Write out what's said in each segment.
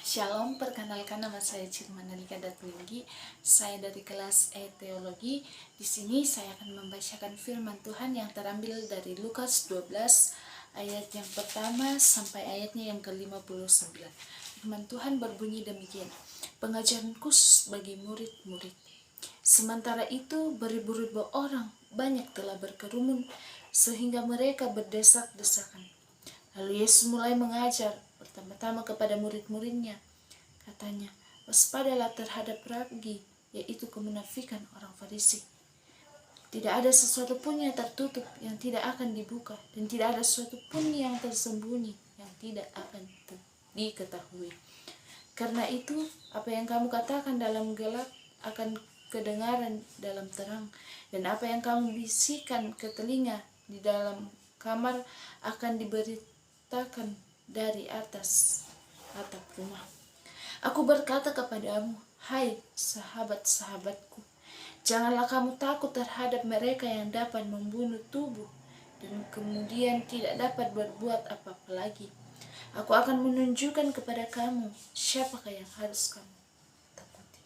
Shalom, perkenalkan nama saya Cirma Nalika Datulinggi. Saya dari kelas E Teologi. Di sini saya akan membacakan firman Tuhan yang terambil dari Lukas 12 ayat yang pertama sampai ayatnya yang ke-59. Firman Tuhan berbunyi demikian. Pengajaran khusus bagi murid-murid. Sementara itu beribu-ribu orang banyak telah berkerumun sehingga mereka berdesak-desakan. Lalu Yesus mulai mengajar pertama-tama kepada murid-muridnya. Katanya, waspadalah terhadap ragi, yaitu kemunafikan orang Farisi. Tidak ada sesuatu pun yang tertutup yang tidak akan dibuka, dan tidak ada sesuatu pun yang tersembunyi yang tidak akan diketahui. Karena itu, apa yang kamu katakan dalam gelap akan kedengaran dalam terang, dan apa yang kamu bisikan ke telinga di dalam kamar akan diberitakan dari atas atap rumah. Aku berkata kepadamu, hai sahabat-sahabatku, janganlah kamu takut terhadap mereka yang dapat membunuh tubuh dan kemudian tidak dapat berbuat apa-apa lagi. Aku akan menunjukkan kepada kamu siapakah yang harus kamu takuti.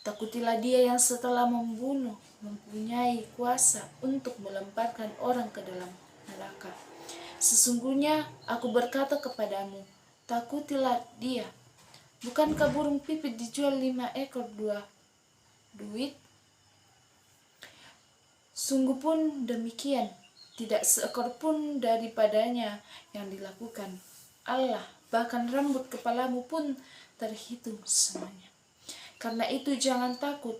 Takutilah dia yang setelah membunuh mempunyai kuasa untuk melemparkan orang ke dalam neraka. Sesungguhnya aku berkata kepadamu, takutilah dia. Bukankah burung pipit dijual 5 ekor 2 duit? Sungguh pun demikian, tidak seekor pun daripadanya yang dilakukan Allah, bahkan rambut kepalamu pun terhitung semuanya. Karena itu jangan takut,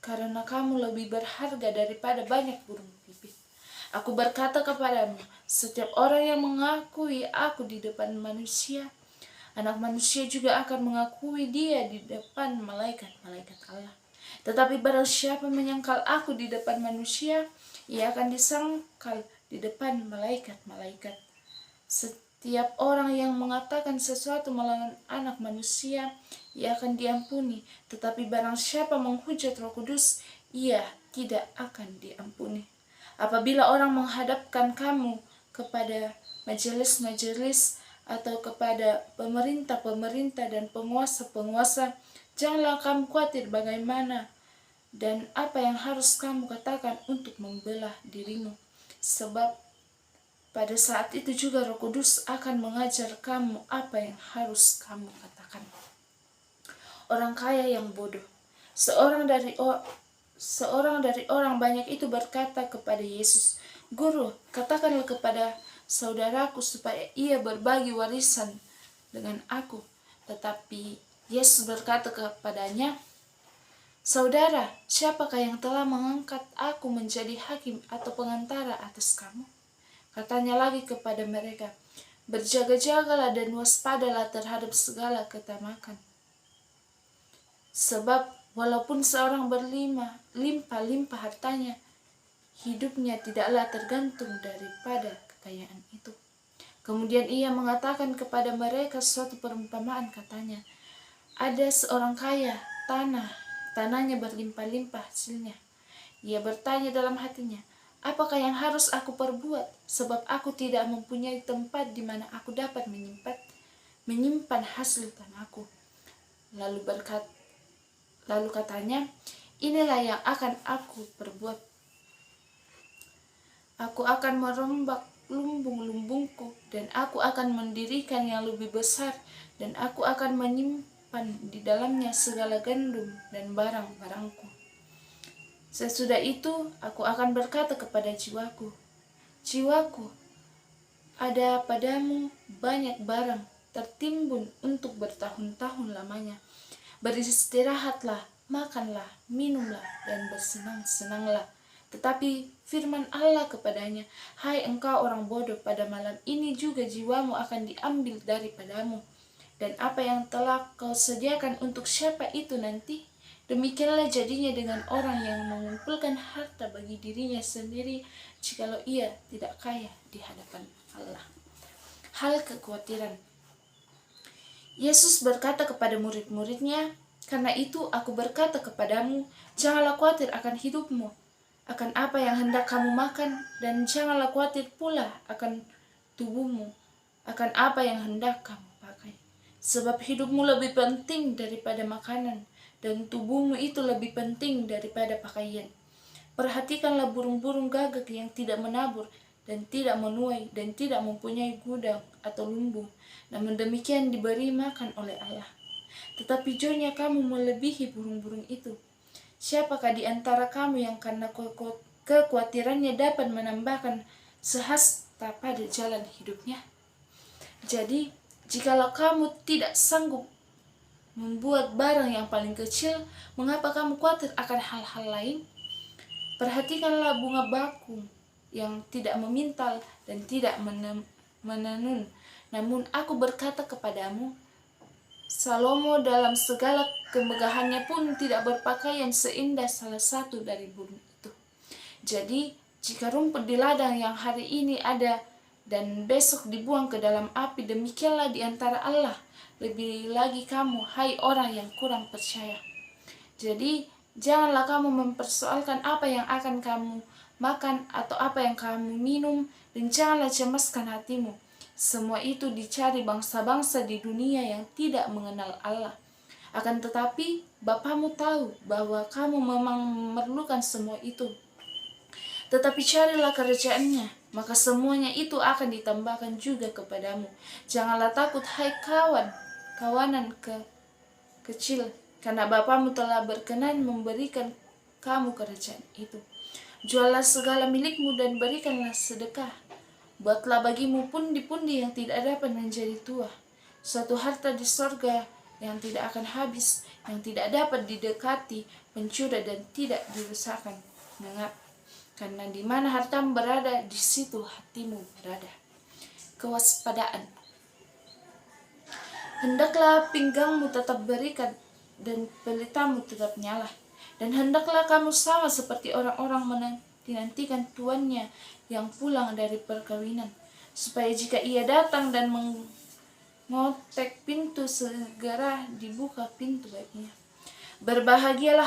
karena kamu lebih berharga daripada banyak burung pipit. Aku berkata kepadamu, setiap orang yang mengakui aku di depan manusia, Anak Manusia juga akan mengakui dia di depan malaikat-malaikat Allah. Tetapi barang siapa menyangkal aku di depan manusia, ia akan disangkal di depan malaikat-malaikat. Setiap orang yang mengatakan sesuatu melawan Anak Manusia, ia akan diampuni. Tetapi barang siapa menghujat Roh Kudus, ia tidak akan diampuni. Apabila orang menghadapkan kamu kepada majelis-majelis atau kepada pemerintah-pemerintah dan penguasa-penguasa, janganlah kamu khawatir bagaimana dan apa yang harus kamu katakan untuk membelah dirimu. Sebab pada saat itu juga Roh Kudus akan mengajar kamu apa yang harus kamu katakan. Orang kaya yang bodoh. Seorang dari orang banyak itu berkata kepada Yesus, Guru, katakanlah kepada saudaraku supaya ia berbagi warisan dengan aku. Tetapi Yesus berkata kepadanya, Saudara, siapakah yang telah mengangkat aku menjadi hakim atau pengantara atas kamu? Katanya lagi kepada mereka, berjaga-jagalah dan waspadalah terhadap segala ketamakan. Sebab walaupun seorang berlimpah-limpah hartanya, hidupnya tidaklah tergantung daripada kekayaan itu. Kemudian ia mengatakan kepada mereka suatu perumpamaan, katanya, ada seorang kaya, tanahnya berlimpah-limpah hasilnya. Ia bertanya dalam hatinya, apakah yang harus aku perbuat, sebab aku tidak mempunyai tempat di mana aku dapat menyimpan hasil tanahku. Lalu katanya, inilah yang akan aku perbuat. Aku akan merombak lumbung-lumbungku, dan aku akan mendirikan yang lebih besar, dan aku akan menyimpan di dalamnya segala gandum dan barang-barangku. Sesudah itu, aku akan berkata kepada jiwaku, jiwaku, ada padamu banyak barang tertimbun untuk bertahun-tahun lamanya. Beristirahatlah, makanlah, minumlah, dan bersenang-senanglah. Tetapi firman Allah kepadanya, hai engkau orang bodoh, pada malam ini juga jiwamu akan diambil daripadamu. Dan apa yang telah kau sediakan untuk siapa itu nanti? Demikianlah jadinya dengan orang yang mengumpulkan harta bagi dirinya sendiri, jikalau ia tidak kaya di hadapan Allah. Hal kekhawatiran. Yesus berkata kepada murid-muridnya, karena itu aku berkata kepadamu, janganlah khawatir akan hidupmu, akan apa yang hendak kamu makan, dan janganlah khawatir pula akan tubuhmu, akan apa yang hendak kamu pakai. Sebab hidupmu lebih penting daripada makanan, dan tubuhmu itu lebih penting daripada pakaian. Perhatikanlah burung-burung gagak yang tidak menabur, dan tidak menuai, dan tidak mempunyai gudang atau lumbung, namun demikian diberi makan oleh Allah. Tetapi jauhnya kamu melebihi burung-burung itu. Siapakah di antara kamu yang karena kekhawatirannya dapat menambahkan sehasta pada jalan hidupnya? Jadi, jikalau kamu tidak sanggup membuat barang yang paling kecil, mengapa kamu khawatir akan hal-hal lain? Perhatikanlah bunga bakung yang tidak memintal dan tidak menenun. Namun aku berkata kepadamu, Salomo dalam segala kemegahannya pun tidak berpakaian seindah salah satu dari burung itu. Jadi, jika rumput di ladang yang hari ini ada dan besok dibuang ke dalam api, demikianlah di antara Allah, lebih lagi kamu, hai orang yang kurang percaya. Jadi, janganlah kamu mempersoalkan apa yang akan kamu makan atau apa yang kamu minum, dan janganlah cemaskan hatimu. Semua itu dicari bangsa-bangsa di dunia yang tidak mengenal Allah. Akan tetapi, Bapamu tahu bahwa kamu memang memerlukan semua itu. Tetapi carilah kerajaan-Nya, maka semuanya itu akan ditambahkan juga kepadamu. Janganlah takut, hai kawanan kecil, karena Bapamu telah berkenan memberikan kamu kerajaan itu. Juallah segala milikmu dan berikanlah sedekah. Buatlah bagimu pundi-pundi yang tidak dapat menjadi tua, suatu harta di sorga yang tidak akan habis, yang tidak dapat didekati pencuri dan tidak dirusakkan ngap. Karena di mana hartamu berada, di situ hatimu berada. Kewaspadaan. Hendaklah pinggangmu tetap berikat dan pelitamu tetap nyala. Dan hendaklah kamu sama seperti orang-orang menantikan tuannya yang pulang dari perkawinan, supaya jika ia datang dan mengotek pintu, segera dibuka pintu baginya. Berbahagialah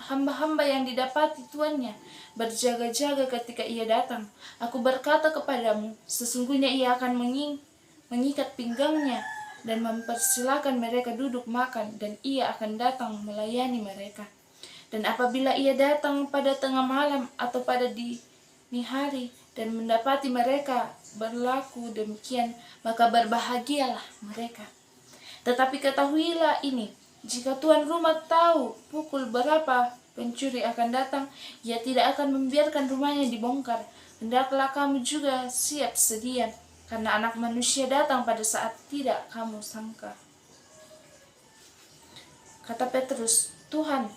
hamba-hamba yang didapati tuannya berjaga-jaga ketika ia datang. Aku berkata kepadamu, sesungguhnya ia akan mengikat pinggangnya dan mempersilakan mereka duduk makan, dan ia akan datang melayani mereka. Dan apabila ia datang pada tengah malam atau pada dini hari dan mendapati mereka berlaku demikian, maka berbahagialah mereka. Tetapi ketahuilah ini, jika tuan rumah tahu pukul berapa pencuri akan datang, ia tidak akan membiarkan rumahnya dibongkar. Hendaklah kamu juga siap sedia, karena Anak Manusia datang pada saat tidak kamu sangka. Kata Petrus, Tuhan,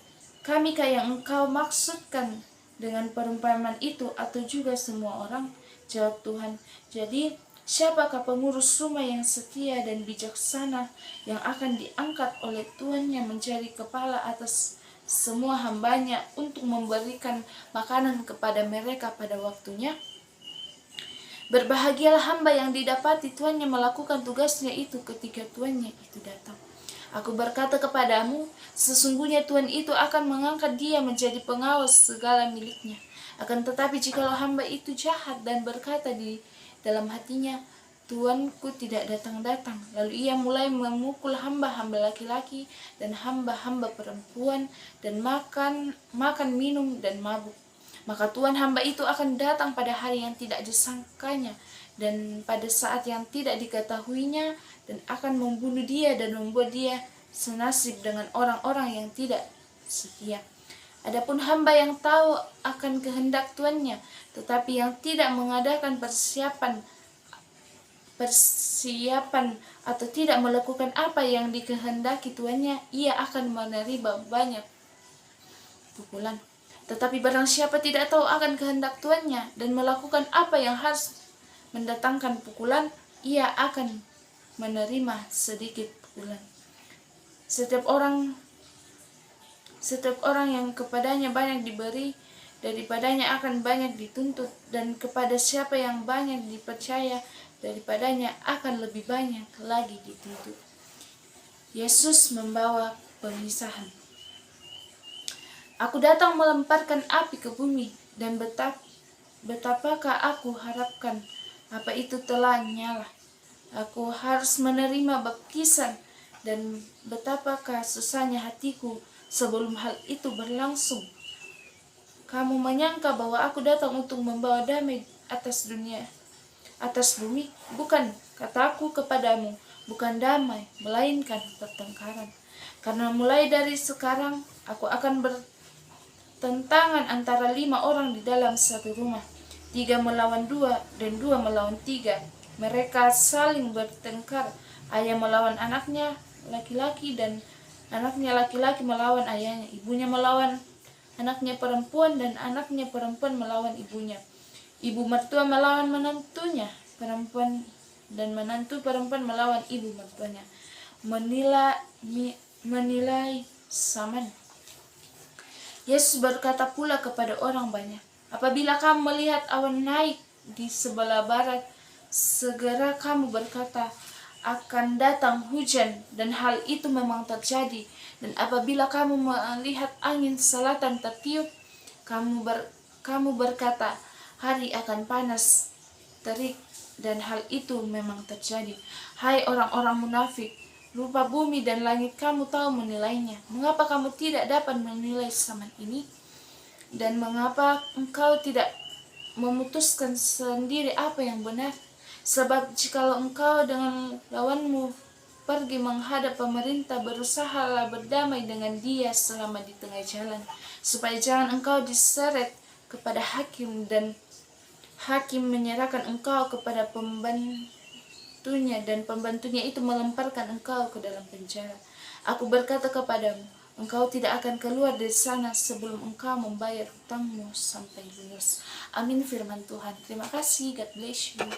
kamikah yang Engkau maksudkan dengan perumpamaan itu, atau juga semua orang? Jawab Tuhan, jadi siapakah pengurus rumah yang setia dan bijaksana yang akan diangkat oleh tuannya menjadi kepala atas semua hambanya untuk memberikan makanan kepada mereka pada waktunya? Berbahagialah hamba yang didapati tuannya melakukan tugasnya itu ketika tuannya itu datang. Aku berkata kepadamu, sesungguhnya Tuhan itu akan mengangkat dia menjadi pengawas segala miliknya. Akan tetapi jikalau hamba itu jahat dan berkata di dalam hatinya, Tuanku tidak datang-datang, lalu ia mulai memukul hamba-hamba laki-laki dan hamba-hamba perempuan, dan makan minum dan mabuk, maka Tuhan hamba itu akan datang pada hari yang tidak disangkanya dan pada saat yang tidak diketahuinya, dan akan membunuh dia dan membuat dia senasib dengan orang-orang yang tidak setia. Adapun hamba yang tahu akan kehendak tuannya, tetapi yang tidak mengadakan persiapan atau tidak melakukan apa yang dikehendaki tuannya, ia akan menerima banyak pukulan. Tetapi barang siapa tidak tahu akan kehendak tuannya dan melakukan apa yang harus mendatangkan pukulan, ia akan menerima sedikit pukulan. Setiap orang yang kepadanya banyak diberi, daripadanya akan banyak dituntut, dan kepada siapa yang banyak dipercaya, daripadanya akan lebih banyak lagi dituntut. Yesus membawa pemisahan. Aku datang melemparkan api ke bumi, dan betapakah aku harapkan apa itu telah nyala. Aku harus menerima baptisan, dan betapakah susahnya hatiku sebelum hal itu berlangsung. Kamu menyangka bahwa aku datang untuk membawa damai atas dunia, atas bumi? Bukan, kataku kepadamu, bukan damai, melainkan pertengkaran. Karena mulai dari sekarang, aku akan bertentangan antara 5 orang di dalam satu rumah. 3 melawan 2 dan 2 melawan 3. Mereka saling bertengkar. Ayah melawan anaknya laki-laki dan anaknya laki-laki melawan ayahnya. Ibunya melawan anaknya perempuan dan anaknya perempuan melawan ibunya. Ibu mertua melawan menantunya perempuan dan menantu perempuan melawan ibu mertuanya. Menilai Saman. Yesus berkata pula kepada orang banyak, apabila kamu melihat awan naik di sebelah barat, segera kamu berkata, akan datang hujan, dan hal itu memang terjadi. Dan apabila kamu melihat angin selatan tertiup, kamu berkata, hari akan panas, terik, dan hal itu memang terjadi. Hai orang-orang munafik, rupa bumi dan langit kamu tahu menilainya. Mengapa kamu tidak dapat menilai zaman ini? Dan mengapa engkau tidak memutuskan sendiri apa yang benar? Sebab jikalau engkau dengan lawanmu pergi menghadap pemerintah, berusahalah berdamai dengan dia selama di tengah jalan, supaya jangan engkau diseret kepada hakim dan hakim menyerahkan engkau kepada pembantunya, dan pembantunya itu melemparkan engkau ke dalam penjara. Aku berkata kepadamu, engkau tidak akan keluar dari sana sebelum engkau membayar hutangmu sampai lunas. Amin firman Tuhan. Terima kasih. God bless you.